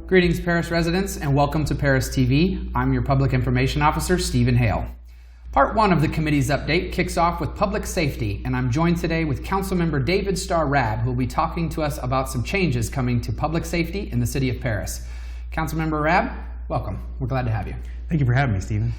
Greetings, Perris residents, and welcome to Perris TV. I'm your Public Information Officer, Stephen Hale. Part 1 of the committee's update kicks off with public safety, and I'm joined today with Councilmember David Starr Rabb, who will be talking to us about some changes coming to public safety in the City of Perris. Councilmember Rabb, welcome. We're glad to have you. Thank you for having me, Stephen.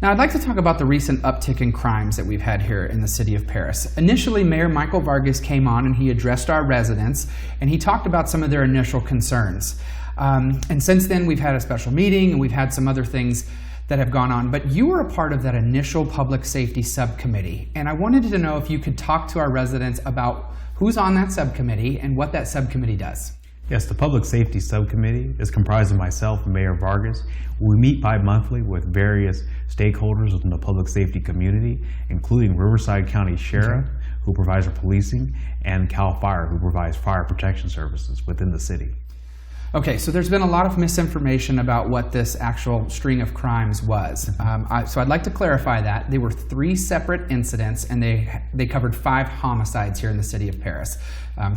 Now, I'd like to talk about the recent uptick in crimes that we've had here in the City of Perris. Initially, Mayor Michael Vargas came on and he addressed our residents, and he talked about some of their initial concerns. And since then, we've had a special meeting and we've had some other things that have gone on. But you were a part of that initial public safety subcommittee, and I wanted to know if you could talk to our residents about who's on that subcommittee and what that subcommittee does. Yes, the Public Safety Subcommittee is comprised of myself and Mayor Vargas. We meet bi-monthly with various stakeholders within the public safety community, including Riverside County Sheriff, who provides our policing, and CAL FIRE, who provides fire protection services within the city. Okay, so there's been a lot of misinformation about what this actual string of crimes was. So I'd like to clarify that. They were 3 separate incidents, and they covered 5 homicides here in the City of Perris.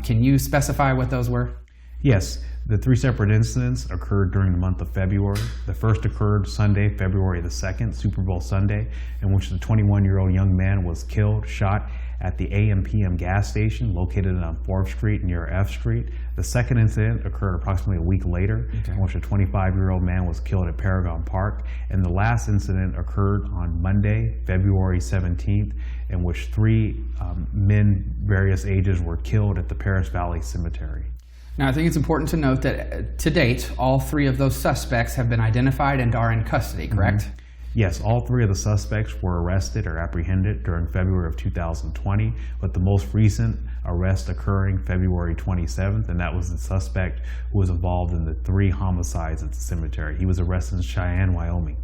Can you specify what those were? Yes, the 3 separate incidents occurred during the month of February. The first occurred Sunday, February the 2nd, Super Bowl Sunday, in which the 21-year-old young man was killed, shot at the AM/PM gas station located on 4th Street near F Street. The second incident occurred approximately a week later, in which a 25-year-old man was killed at Paragon Park. And the last incident occurred on Monday, February 17th, in which 3 men various ages were killed at the Perris Valley Cemetery. Now, I think it's important to note that to date, all 3 of those suspects have been identified and are in custody, correct? Yes, all 3 of the suspects were arrested or apprehended during February of 2020, with the most recent arrest occurring February 27th, and that was the suspect who was involved in the 3 homicides at the cemetery. He was arrested in Cheyenne, Wyoming.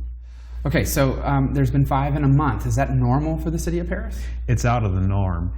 Okay, so there's been 5 in a month. Is that normal for the City of Perris? It's out of the norm.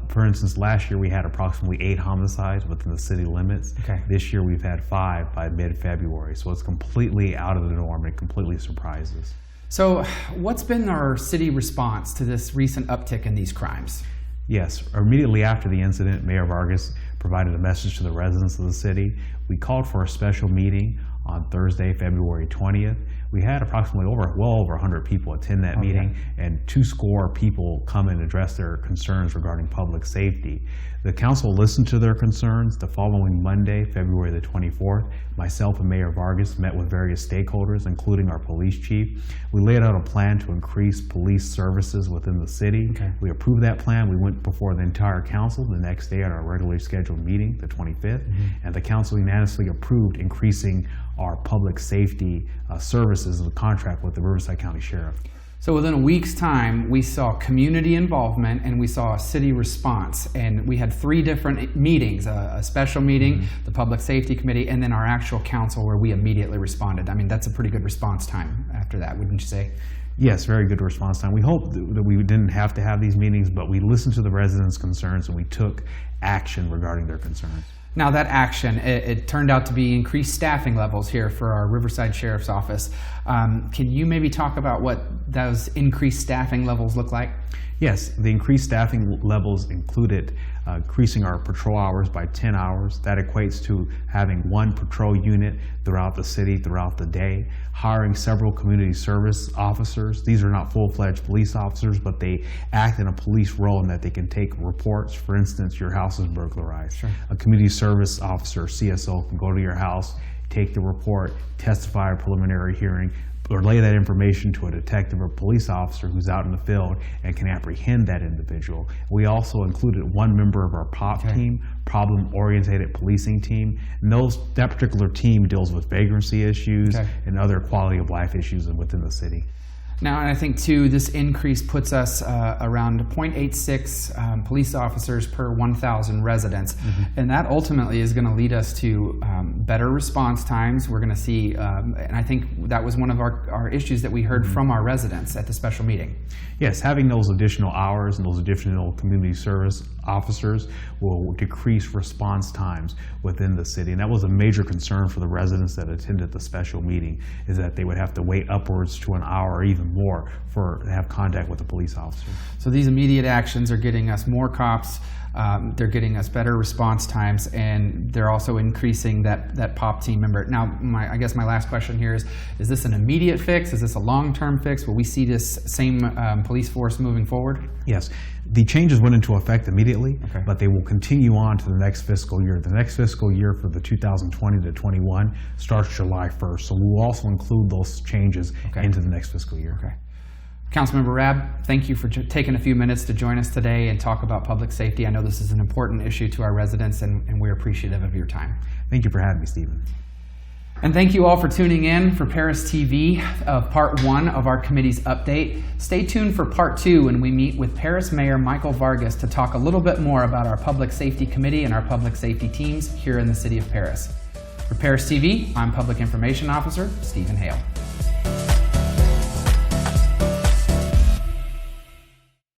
For instance, last year we had approximately 8 homicides within the city limits. Okay. This year we've had 5 by mid-February, so it's completely out of the norm. It completely surprises. So what's been our city response to this recent uptick in these crimes? Yes, immediately after the incident, Mayor Vargas provided a message to the residents of the city. We called for a special meeting on Thursday, February 20th. We had approximately well over 100 people attend that meeting, and 200 people come and address their concerns regarding public safety. The council listened to their concerns. The following Monday, February the 24th, myself and Mayor Vargas met with various stakeholders, including our police chief. We laid out a plan to increase police services within the city. We approved that plan. We went before the entire council the next day at our regularly scheduled meeting, the 25th, and the council unanimously approved increasing our public safety services of the contract with the Riverside County Sheriff. So within a week's time, we saw community involvement and we saw a city response. And we had 3 different meetings, a special meeting, the Public Safety Committee, and then our actual council where we immediately responded. I mean, that's a pretty good response time after that, wouldn't you say? Yes, very good response time. We hope that we didn't have to have these meetings, but we listened to the residents' concerns and we took action regarding their concerns. Now that action, it turned out to be increased staffing levels here for our Riverside Sheriff's Office. Can you maybe talk about what those increased staffing levels look like? Yes, the increased staffing levels included increasing our patrol hours by 10 hours. That equates to having 1 patrol unit throughout the city throughout the day, hiring several community service officers. These are not full-fledged police officers, but they act in a police role in that they can take reports. For instance, your house is burglarized. A community service officer, CSO, can go to your house, take the report, testify at a preliminary hearing, relay that information to a detective or police officer who's out in the field and can apprehend that individual. We also included 1 member of our POP team, problem-oriented policing team. And that particular team deals with vagrancy issues and other quality of life issues within the city. Now, and I think too, this increase puts us around 0.86 police officers per 1,000 residents. And that ultimately is going to lead us to better response times. We're going to see, and I think that was one of our issues that we heard from our residents at the special meeting. Yes, having those additional hours and those additional community service officers will decrease response times within the city. And that was a major concern for the residents that attended the special meeting, is that they would have to wait upwards to an hour or even more to have contact with a police officer. So these immediate actions are getting us more cops, They're getting us better response times, and they're also increasing that POP team member. Now, I guess my last question here is this an immediate fix? Is this a long-term fix? Will we see this same police force moving forward? Yes. The changes went into effect immediately, Okay. but they will continue on to the next fiscal year. The next fiscal year for the 2020 to 21 starts July 1st, so we will also include those changes Okay. into the next fiscal year. Okay. Councilmember Rabb, thank you for taking a few minutes to join us today and talk about public safety. I know this is an important issue to our residents, and we're appreciative of your time. Thank you for having me, Stephen. And thank you all for tuning in for Perris TV of Part 1 of our committee's update. Stay tuned for Part 2 when we meet with Perris Mayor Michael Vargas to talk a little bit more about our Public Safety Committee and our public safety teams here in the City of Perris. For Perris TV, I'm Public Information Officer Stephen Hale.